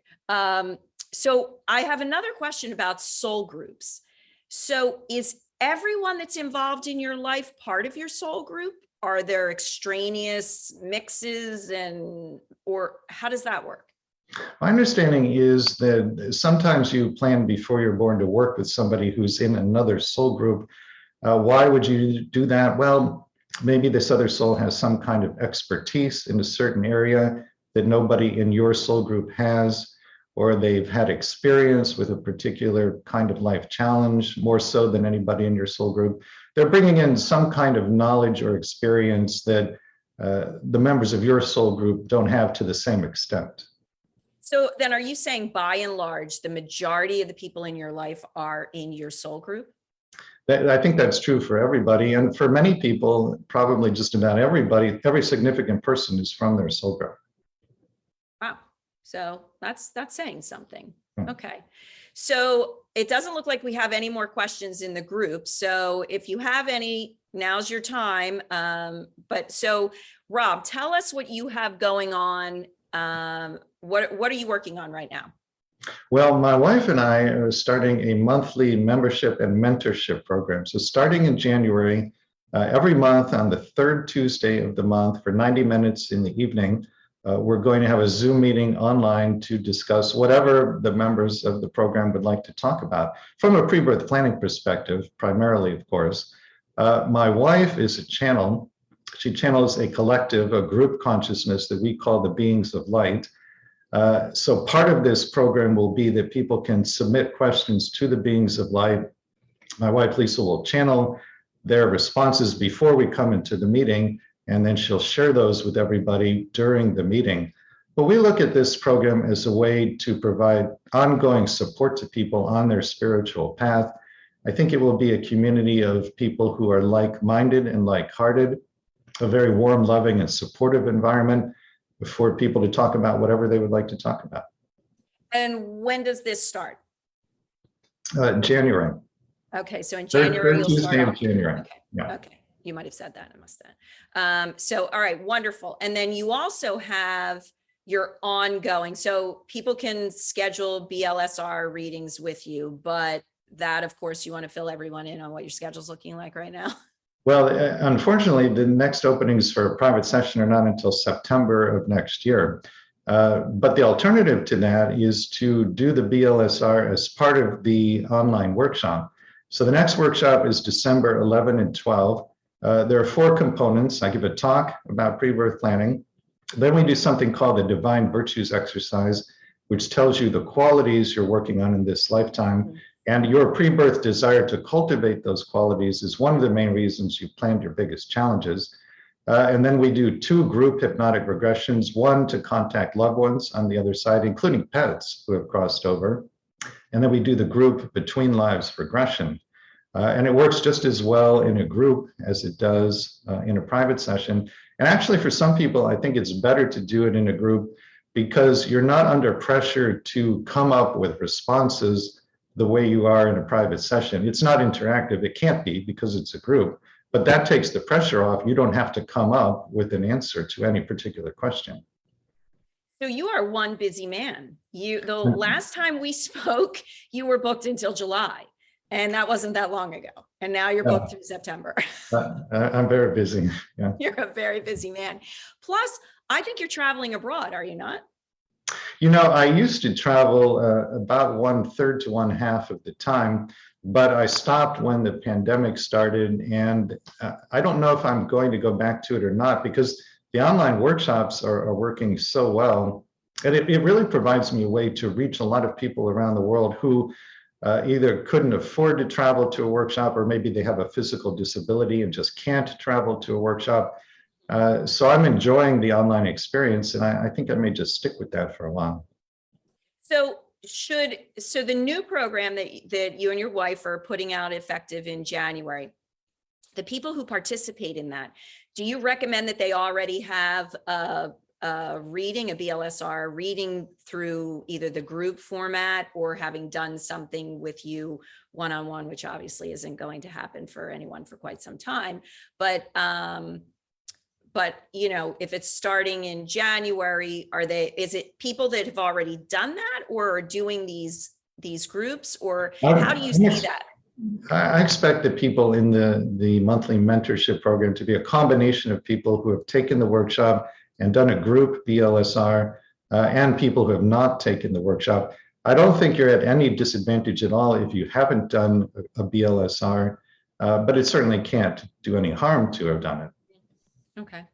So I have another question about soul groups. So is everyone that's involved in your life part of your soul group? Are there extraneous mixes, or how does that work? My understanding is that sometimes you plan before you're born to work with somebody who's in another soul group. Why would you do that? Well, maybe this other soul has some kind of expertise in a certain area that nobody in your soul group has, or they've had experience with a particular kind of life challenge, more so than anybody in your soul group. They're bringing in some kind of knowledge or experience that the members of your soul group don't have to the same extent. So then are you saying by and large, the majority of the people in your life are in your soul group? I think that's true for everybody. And for many people, probably just about everybody, every significant person is from their soul group. Wow. So that's saying something. Hmm. Okay. So it doesn't look like we have any more questions in the group. So if you have any, now's your time. But so Rob, tell us what you have going on. What are you working on right now? Well, my wife and I are starting a monthly membership and mentorship program. So starting in January, every month on the third Tuesday of the month for 90 minutes in the evening, we're going to have a Zoom meeting online to discuss whatever the members of the program would like to talk about from a pre-birth planning perspective, primarily, of course. My wife is a channel. She channels a collective, a group consciousness that we call the beings of light. So part of this program will be that people can submit questions to the beings of light. My wife, Lisa, will channel their responses before we come into the meeting, and then she'll share those with everybody during the meeting. But we look at this program as a way to provide ongoing support to people on their spiritual path. I think it will be a community of people who are like-minded and like-hearted, a very warm, loving, and supportive environment for people to talk about whatever they would like to talk about. And when does this start? January. Okay, so in January, Third Tuesday of January. Okay. Yeah. Okay, you might have said that. I must have. So, all right, wonderful. And then you also have your ongoing. So people can schedule BLSR readings with you, but that, of course, you want to fill everyone in on what your schedule's looking like right now. Well, unfortunately, the next openings for a private session are not until September of next year. But the alternative to that is to do the BLSR as part of the online workshop. So the next workshop is December 11 and 12. There are 4 components. I give a talk about pre-birth planning. Then we do something called the Divine Virtues exercise, which tells you the qualities you're working on in this lifetime. And your pre-birth desire to cultivate those qualities is one of the main reasons you planned your biggest challenges. And then we do 2 group hypnotic regressions, one to contact loved ones on the other side, including pets who have crossed over. And then we do the group between lives regression. And it works just as well in a group as it does in a private session. And actually, for some people, I think it's better to do it in a group because you're not under pressure to come up with responses the way you are in a private session. It's not interactive. It can't be because it's a group, but that takes the pressure off. You don't have to come up with an answer to any particular question. So you are one busy man. The last time we spoke, you were booked until July, and that wasn't that long ago. And now you're booked through September. I'm very busy. Yeah. You're a very busy man. Plus, I think you're traveling abroad, are you not? You know, I used to travel about 1/3 to 1/2 of the time, but I stopped when the pandemic started. And I don't know if I'm going to go back to it or not, because the online workshops are working so well. And it really provides me a way to reach a lot of people around the world who either couldn't afford to travel to a workshop, or maybe they have a physical disability and just can't travel to a workshop. So I'm enjoying the online experience, and I think I may just stick with that for a while. So the new program that you and your wife are putting out effective in January, the people who participate in that, do you recommend that they already have a reading, a BLSR reading through either the group format or having done something with you one-on-one, which obviously isn't going to happen for anyone for quite some time, but you know, if it's starting in January, is it people that have already done that or are doing these groups, or how do you see that? I expect the people in the monthly mentorship program to be a combination of people who have taken the workshop and done a group BLSR and people who have not taken the workshop. I don't think you're at any disadvantage at all if you haven't done a BLSR, but it certainly can't do any harm to have done it. Okay.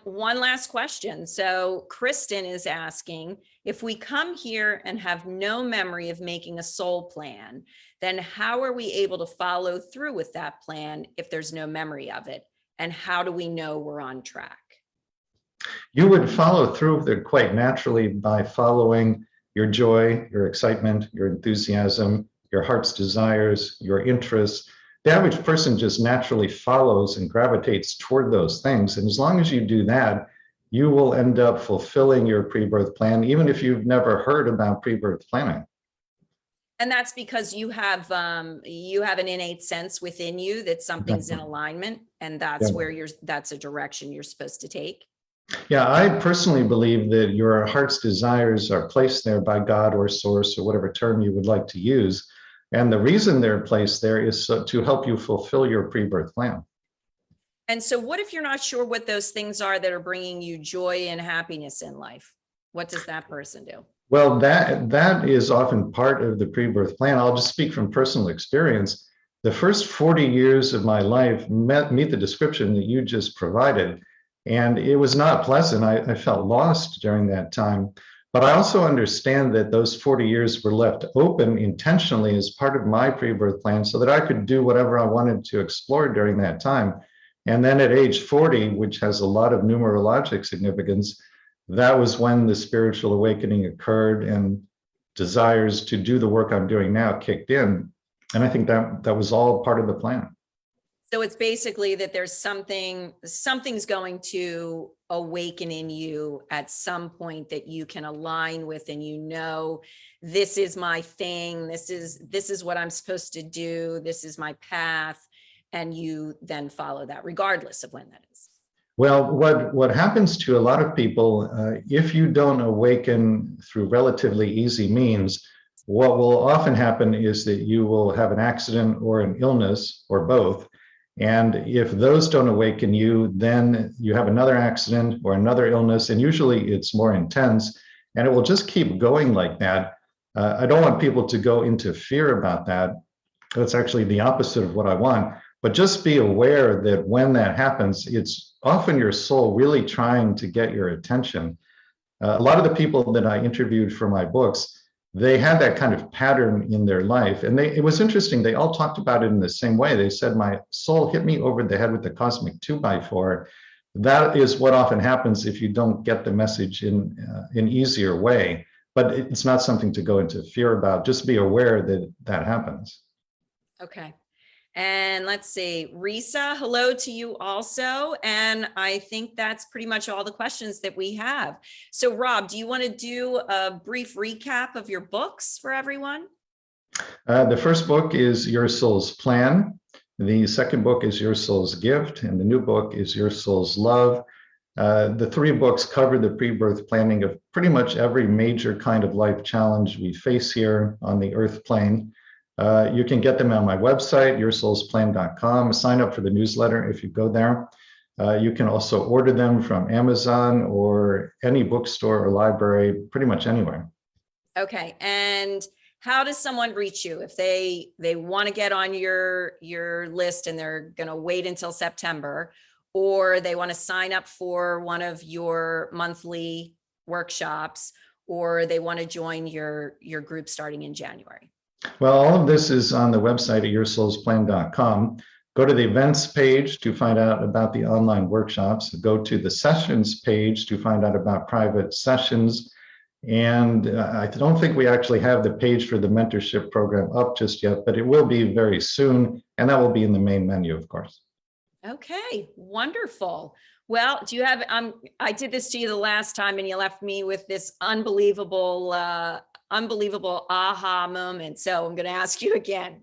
One last question. So Kristen is asking, if we come here and have no memory of making a soul plan, then how are we able to follow through with that plan if there's no memory of it? And how do we know we're on track? You would follow through with it quite naturally by following your joy, your excitement, your enthusiasm, your heart's desires, your interests. The average person just naturally follows and gravitates toward those things. And as long as you do that, you will end up fulfilling your pre-birth plan, even if you've never heard about pre-birth planning. And that's because you have an innate sense within you that something's in alignment, and that's where that's a direction you're supposed to take. Yeah, I personally believe that your heart's desires are placed there by God or source, or whatever term you would like to use. And the reason they're placed there is to help you fulfill your pre-birth plan. And so what if you're not sure what those things are that are bringing you joy and happiness in life? What does that person do? Well, that is often part of the pre-birth plan. I'll just speak from personal experience. The first 40 years of my life meet the description that you just provided. And it was not pleasant. I felt lost during that time. But I also understand that those 40 years were left open intentionally as part of my pre-birth plan so that I could do whatever I wanted to explore during that time. And then at age 40, which has a lot of numerologic significance, that was when the spiritual awakening occurred and desires to do the work I'm doing now kicked in. And I think that was all part of the plan. So it's basically that there's something's going to awaken in you at some point that you can align with, and you know, this is my thing, this is what I'm supposed to do, this is my path, and you then follow that regardless of when that is. Well, what happens to a lot of people, if you don't awaken through relatively easy means, what will often happen is that you will have an accident or an illness or both. And if those don't awaken you, then you have another accident or another illness, and usually it's more intense, and it will just keep going like that. I don't want people to go into fear about that. That's actually the opposite of what I want. But just be aware that when that happens, it's often your soul really trying to get your attention. A lot of the people that I interviewed for my books, they had that kind of pattern in their life. And it was interesting. They all talked about it in the same way. They said, my soul hit me over the head with the cosmic 2x4. That is what often happens if you don't get the message in an easier way. But it's not something to go into fear about. Just be aware that that happens. Okay. And let's see, Risa, hello to you also. And I think that's pretty much all the questions that we have. So Rob, do you want to do a brief recap of your books for everyone? The first book is Your Soul's Plan. The second book is Your Soul's Gift. And the new book is Your Soul's Love. The three books cover the pre-birth planning of pretty much every major kind of life challenge we face here on the earth plane. You can get them on my website, yoursoulsplan.com. Sign up for the newsletter if you go there. You can also order them from Amazon or any bookstore or library, pretty much anywhere. Okay. And how does someone reach you if they want to get on your list and they're going to wait until September, or they want to sign up for one of your monthly workshops, or they want to join your group starting in January? Well, all of this is on the website at yoursoulsplan.com. Go to the events page to find out about the online workshops. Go to the sessions page to find out about private sessions. And I don't think we actually have the page for the mentorship program up just yet, but it will be very soon. And that will be in the main menu, of course. Okay, wonderful. Well, do you have, I did this to you the last time and you left me with this unbelievable aha moment. So I'm going to ask you again,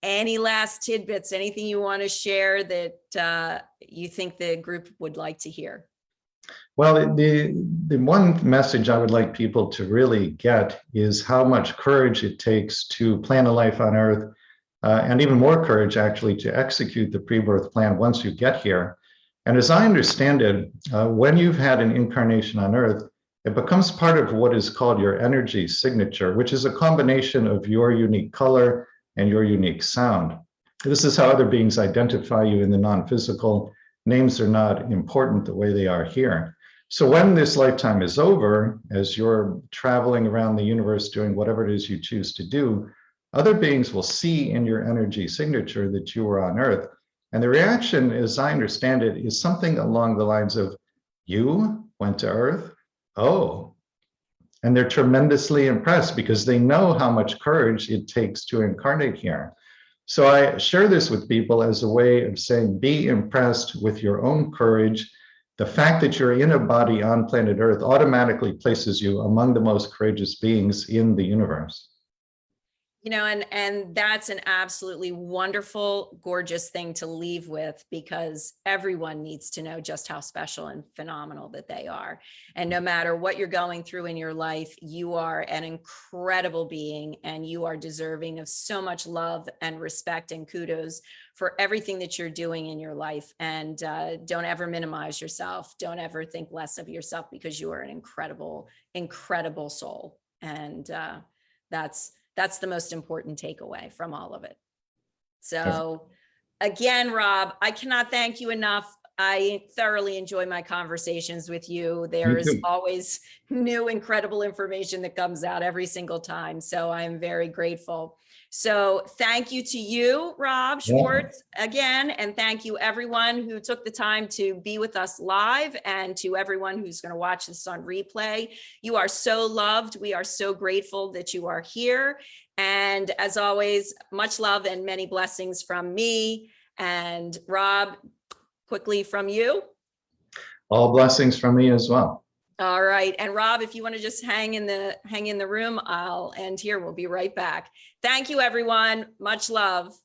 any last tidbits, anything you want to share that you think the group would like to hear? Well, the one message I would like people to really get is how much courage it takes to plan a life on Earth, and even more courage actually to execute the pre-birth plan once you get here. And as I understand it, when you've had an incarnation on Earth, it becomes part of what is called your energy signature, which is a combination of your unique color and your unique sound. This is how other beings identify you in the non-physical. Names are not important the way they are here. So when this lifetime is over, as you're traveling around the universe doing whatever it is you choose to do, other beings will see in your energy signature that you were on Earth. And the reaction, as I understand it, is something along the lines of, you went to Earth? Oh. And they're tremendously impressed because they know how much courage it takes to incarnate here. So I share this with people as a way of saying, be impressed with your own courage. The fact that you're in a body on planet Earth automatically places you among the most courageous beings in the universe. You know, and that's an absolutely wonderful, gorgeous thing to leave with, because everyone needs to know just how special and phenomenal that they are. And no matter what you're going through in your life, you are an incredible being and you are deserving of so much love and respect and kudos for everything that you're doing in your life. And don't ever minimize yourself. Don't ever think less of yourself, because you are an incredible, incredible soul. And that's the most important takeaway from all of it. So again, Rob, I cannot thank you enough. I thoroughly enjoy my conversations with you. There is always new, incredible information that comes out every single time. So I'm very grateful. So thank you to you, Rob Schwartz, again, and thank you everyone who took the time to be with us live, and to everyone who's going to watch this on replay. You are so loved. We are so grateful that you are here. And as always, much love and many blessings from me. And Rob, quickly from you. All blessings from me as well. All right. And Rob, if you want to just hang in the room, I'll end here. We'll be right back. Thank you, everyone. Much love.